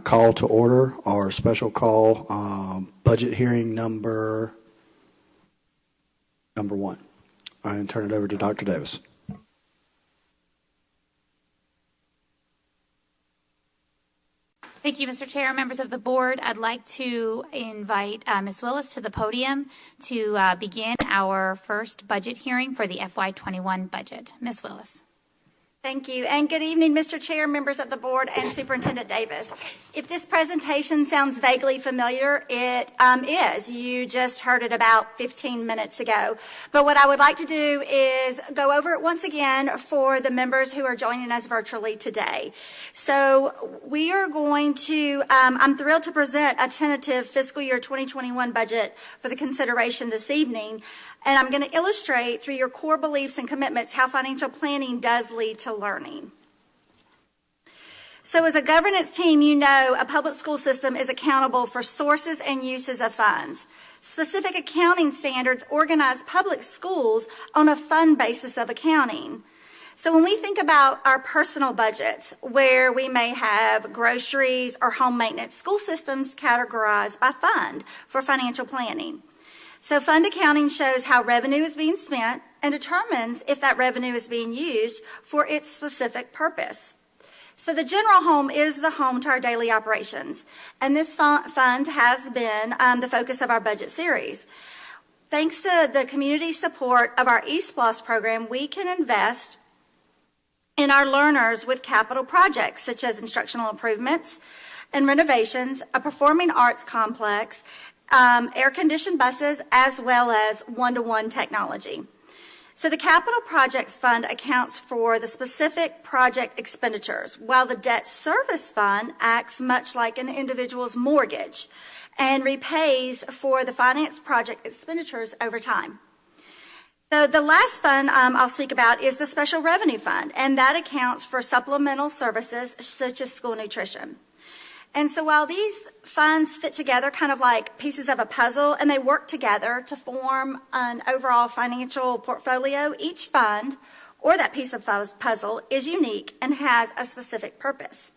call to order our special call budget hearing number 1. And turn it over to Dr. Davis. Thank you, Mr. Chair. Members of the board, I'd like to invite Ms. Willis to the podium to begin our first budget hearing for the FY21 budget. Ms. Willis. Thank you, and good evening, Mr. Chair, members of the board, and Superintendent Davis. If this presentation sounds vaguely familiar, it is. You just heard it about 15 minutes ago. But what I would like to do is go over it once again for the members who are joining us virtually today. So we are going to, I'm thrilled to present a tentative fiscal year 2021 budget for the consideration this evening. And I'm going to illustrate through your core beliefs and commitments how financial planning does lead to learning. So as a governance team, you know a public school system is accountable for sources and uses of funds. Specific accounting standards organize public schools on a fund basis of accounting. So when we think about our personal budgets, where we may have groceries or home maintenance, school systems categorized by fund for financial planning. So fund accounting shows how revenue is being spent and determines if that revenue is being used for its specific purpose. So the general home is the home to our daily operations, and this fund has been the focus of our budget series. Thanks to the community support of our eSPLOS program, we can invest in our learners with capital projects such as instructional improvements and renovations, a performing arts complex, air-conditioned buses, as well as one-to-one technology. So the Capital Projects Fund accounts for the specific project expenditures, while the Debt Service Fund acts much like an individual's mortgage and repays for the finance project expenditures over time. So the last fund I'll speak about is the Special Revenue Fund, and that accounts for supplemental services such as school nutrition. And so while these funds fit together kind of like pieces of a puzzle and they work together to form an overall financial portfolio, each fund or that piece of puzzle is unique and has a specific purpose.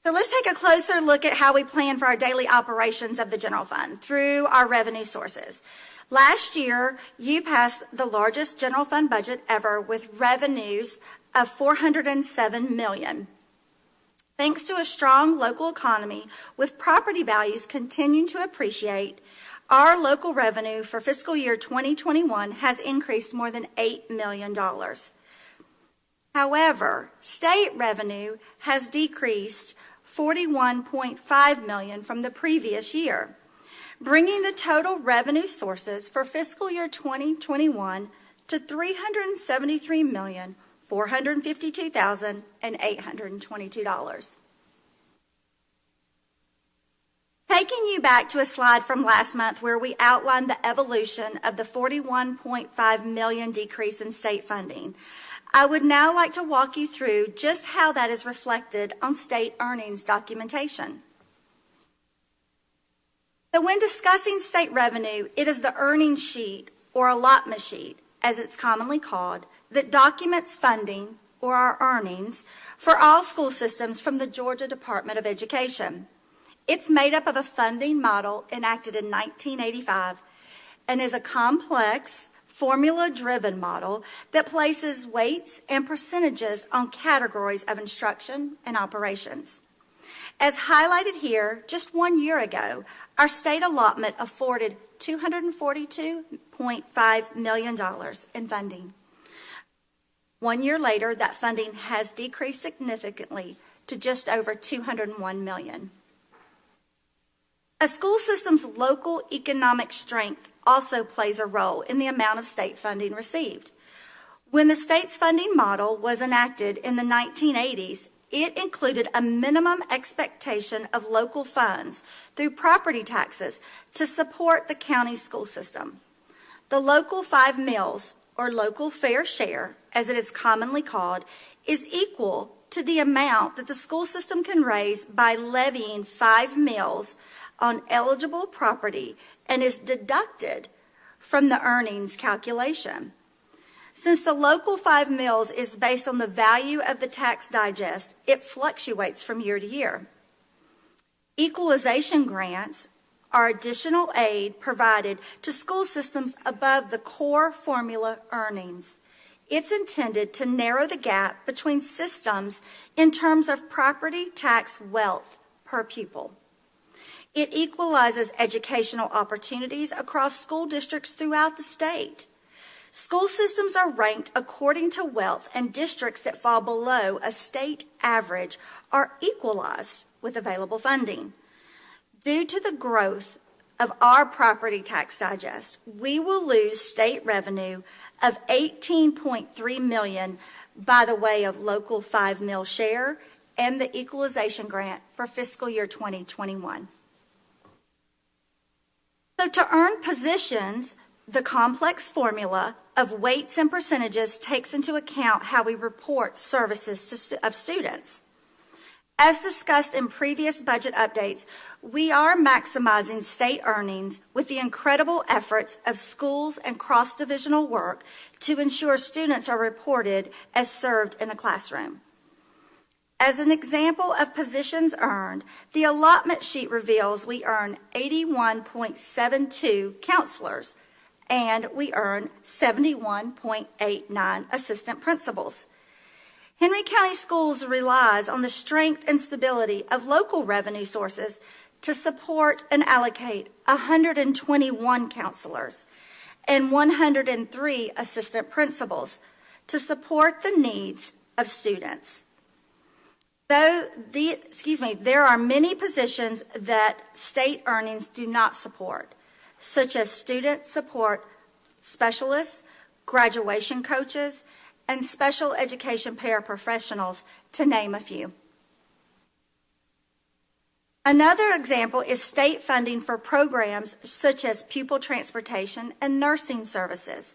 So let's take a closer look at how we plan for our daily operations of the general fund through our revenue sources. Last year, you passed the largest general fund budget ever with revenues of $407 million. Thanks to a strong local economy with property values continuing to appreciate, our local revenue for fiscal year 2021 has increased more than $8 million. However, state revenue has decreased $41.5 million from the previous year, bringing the total revenue sources for fiscal year 2021 to $373,452,822. Taking you back to a slide from last month where we outlined the evolution of the $41.5 million decrease in state funding, I would now like to walk you through just how that is reflected on state earnings documentation. So when discussing state revenue, it is the earnings sheet or allotment sheet, as it's commonly called, that documents funding or our earnings for all school systems from the Georgia Department of Education. It's made up of a funding model enacted in 1985 and is a complex, formula-driven model that places weights and percentages on categories of instruction and operations. As highlighted here, just 1 year ago, our state allotment afforded $242.5 million in funding. 1 year later, that funding has decreased significantly to just over $201 million. A school system's local economic strength also plays a role in the amount of state funding received. When the state's funding model was enacted in the 1980s, it included a minimum expectation of local funds through property taxes to support the county school system. The local 5 mills, or local fair share, as it is commonly called, is equal to the amount that the school system can raise by levying 5 mills on eligible property and is deducted from the earnings calculation. Since the local 5 mills is based on the value of the tax digest, it fluctuates from year to year. Equalization grants are additional aid provided to school systems above the core formula earnings. It's intended to narrow the gap between systems in terms of property tax wealth per pupil. It equalizes educational opportunities across school districts throughout the state. School systems are ranked according to wealth, and districts that fall below a state average are equalized with available funding. Due to the growth of our property tax digest, we will lose state revenue of $18.3 million by the way of local 5 mil share and the equalization grant for fiscal year 2021. So to earn positions, the complex formula of weights and percentages takes into account how we report services of students. As discussed in previous budget updates, we are maximizing state earnings with the incredible efforts of schools and cross-divisional work to ensure students are reported as served in the classroom. As an example of positions earned, the allotment sheet reveals we earn 81.72 counselors, and we earn 71.89 assistant principals. Henry County Schools relies on the strength and stability of local revenue sources to support and allocate 121 counselors and 103 assistant principals to support the needs of students. There are many positions that state earnings do not support, such as student support specialists, graduation coaches, and special education paraprofessionals, to name a few. Another example is state funding for programs such as pupil transportation and nursing services.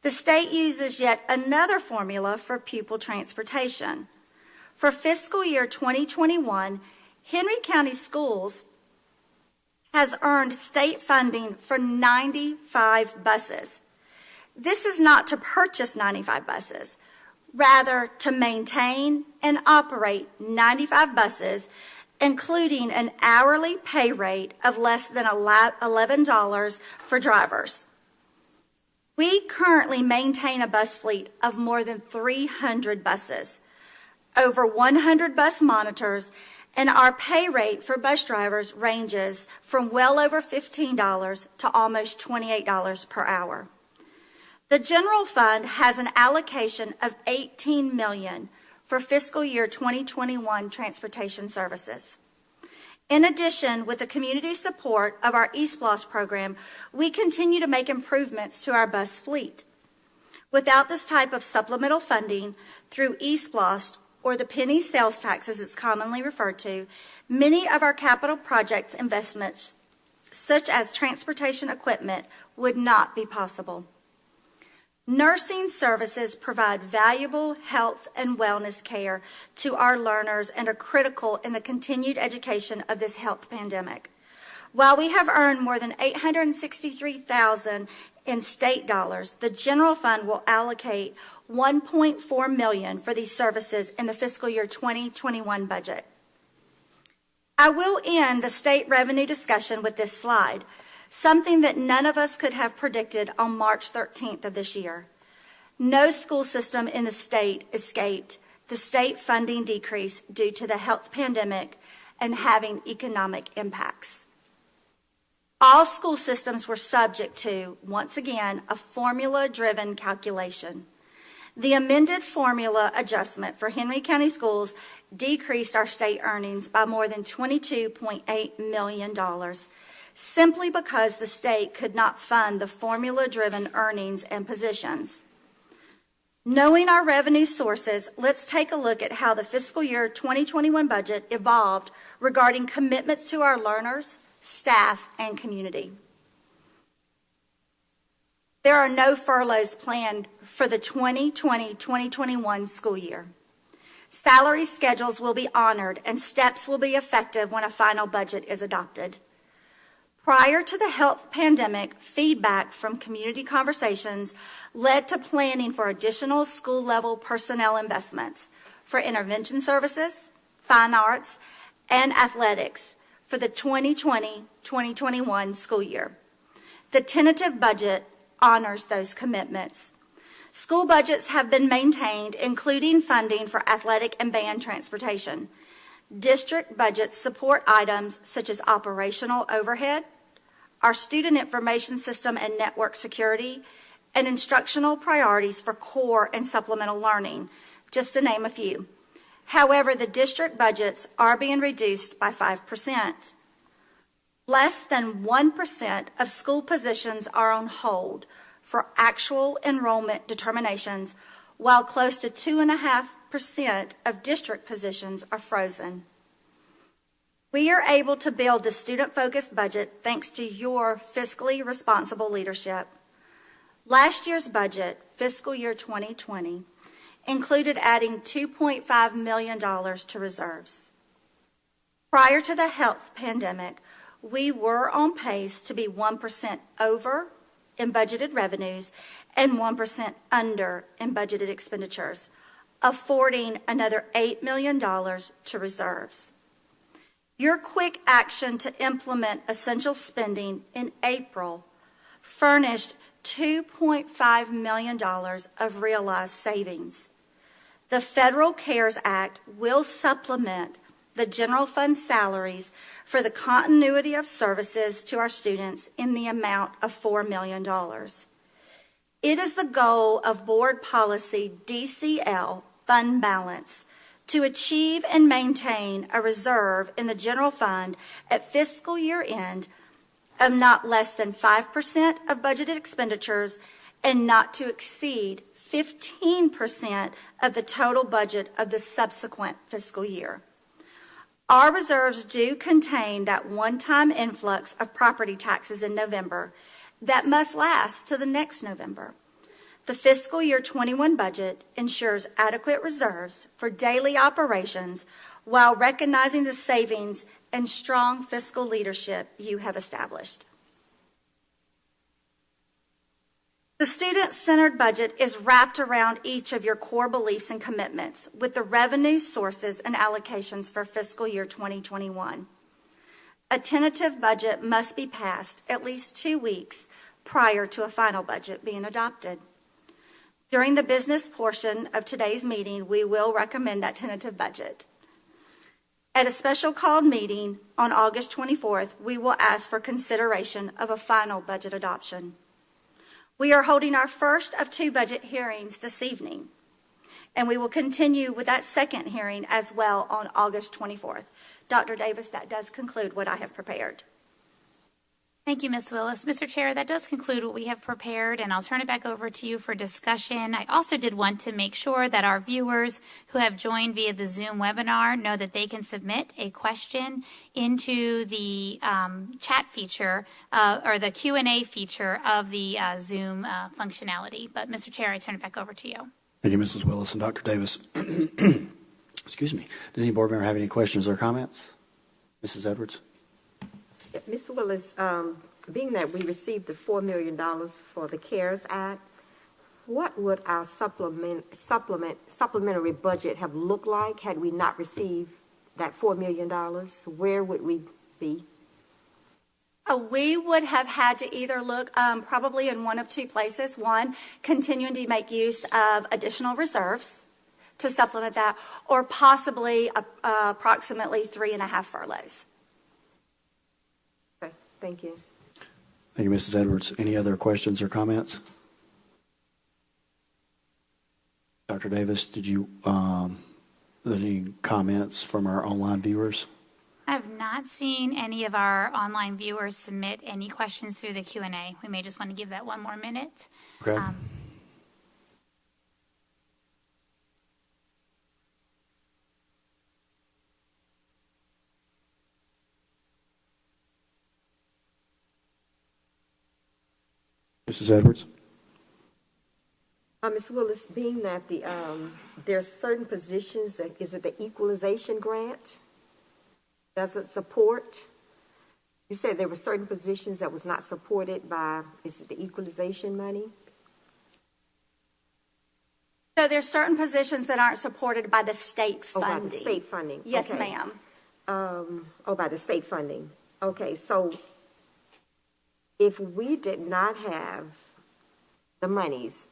The state uses yet another formula for pupil transportation. For fiscal year 2021, Henry County Schools has earned state funding for 95 buses. This is not to purchase 95 buses, rather to maintain and operate 95 buses, including an hourly pay rate of less than $11 for drivers. We currently maintain a bus fleet of more than 300 buses, over 100 bus monitors, and our pay rate for bus drivers ranges from well over $15 to almost $28 per hour. The general fund has an allocation of $18 million for fiscal year 2021 transportation services. In addition, with the community support of our eSPLOS program, we continue to make improvements to our bus fleet. Without this type of supplemental funding through eSPLOS, or the penny sales tax as it's commonly referred to, many of our capital projects investments, such as transportation equipment, would not be possible. Nursing services provide valuable health and wellness care to our learners and are critical in the continued education of this health pandemic. While we have earned more than $863,000 in state dollars, the general fund will allocate $1.4 million for these services in the fiscal year 2021 budget. I will end the state revenue discussion with this slide, something that none of us could have predicted on March 13th of this year. No school system in the state escaped the state funding decrease due to the health pandemic and having economic impacts. All school systems were subject to, once again, a formula-driven calculation. The amended formula adjustment for Henry County Schools decreased our state earnings by more than $22.8 million, simply because the state could not fund the formula-driven earnings and positions. Knowing our revenue sources, let's take a look at how the fiscal year 2021 budget evolved regarding commitments to our learners, staff, and community. There are no furloughs planned for the 2020-2021 school year. Salary schedules will be honored and steps will be effective when a final budget is adopted. Prior to the health pandemic, feedback from community conversations led to planning for additional school-level personnel investments for intervention services, fine arts, and athletics for the 2020-2021 school year. The tentative budget honors those commitments. School budgets have been maintained, including funding for athletic and band transportation. District budgets support items such as operational overhead, our student information system and network security, and instructional priorities for core and supplemental learning, just to name a few. However, the district budgets are being reduced by 5%. Less than 1% of school positions are on hold for actual enrollment determinations, while close to 2.5% of district positions are frozen. We are able to build the student-focused budget thanks to your fiscally responsible leadership. Last year's budget, fiscal year 2020, included adding $2.5 million to reserves. Prior to the health pandemic, we were on pace to be 1% over in budgeted revenues and 1% under in budgeted expenditures, affording another $8 million to reserves. Your quick action to implement essential spending in April furnished $2.5 million of realized savings. The Federal CARES Act will supplement the general fund salaries for the continuity of services to our students in the amount of $4 million. It is the goal of Board Policy DCL fund balance to achieve and maintain a reserve in the general fund at fiscal year end of not less than 5% of budgeted expenditures and not to exceed 15% of the total budget of the subsequent fiscal year. Our reserves do contain that one-time influx of property taxes in November that must last to the next November. The fiscal year 21 budget ensures adequate reserves for daily operations while recognizing the savings and strong fiscal leadership you have established. The student-centered budget is wrapped around each of your core beliefs and commitments with the revenue sources and allocations for fiscal year 2021. A tentative budget must be passed at least 2 weeks prior to a final budget being adopted. During the business portion of today's meeting, we will recommend that tentative budget. At a special called meeting on August 24th, we will ask for consideration of a final budget adoption. We are holding our first of 2 budget hearings this evening, and we will continue with that second hearing as well on August 24th. Dr. Davis, that does conclude what I have prepared. Thank you, Ms. Willis. Mr. Chair, that does conclude what we have prepared, and I'll turn it back over to you for discussion. I also did want to make sure that our viewers who have joined via the Zoom webinar know that they can submit a question into the chat feature or the Q&A feature of the Zoom functionality. But, Mr. Chair, I turn it back over to you. Thank you, Mrs. Willis and Dr. Davis. Excuse me. Does any board member have any questions or comments? Mrs. Edwards? Ms. Willis, being that we received the $4 million for the CARES Act, what would our supplementary budget have looked like had we not received that $4 million? Where would we be? We would have had to either look probably in one of 2 places. One, continuing to make use of additional reserves to supplement that, or possibly approximately 3.5 furloughs. Okay, thank you. Thank you, Mrs. Edwards. Any other questions or comments? Dr. Davis, did you, any comments from our online viewers? I have not seen any of our online viewers submit any questions through the Q&A. We may just want to give that one more minute. Okay. Mrs. Edwards? Ms. Willis, being that there's certain positions is it the equalization grant doesn't support, You said there were certain positions that was not supported by, is it the equalization money? So there's certain positions that aren't supported by the state funding. Oh, by the state funding. Yes, Okay. ma'am. By the state funding. Okay, so if we did not have the monies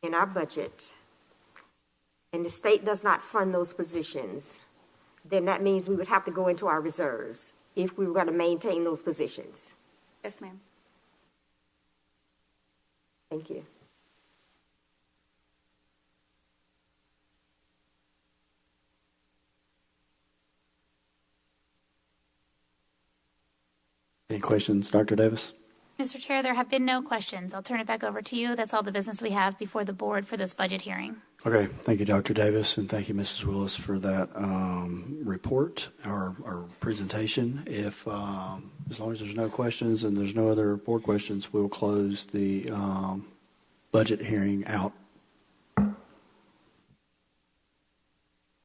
in our budget and the state does not fund those positions, then that means we would have to go into our reserves if we were going to maintain those positions. Yes, ma'am. Thank you. Any questions, Dr. Davis? Mr. Chair, there have been no questions. I'll turn it back over to you. That's all the business we have before the board for this budget hearing. Okay, thank you, Dr. Davis, and thank you, Mrs. Willis, for that report or presentation. If as long as there's no questions and there's no other board questions, we'll close the budget hearing out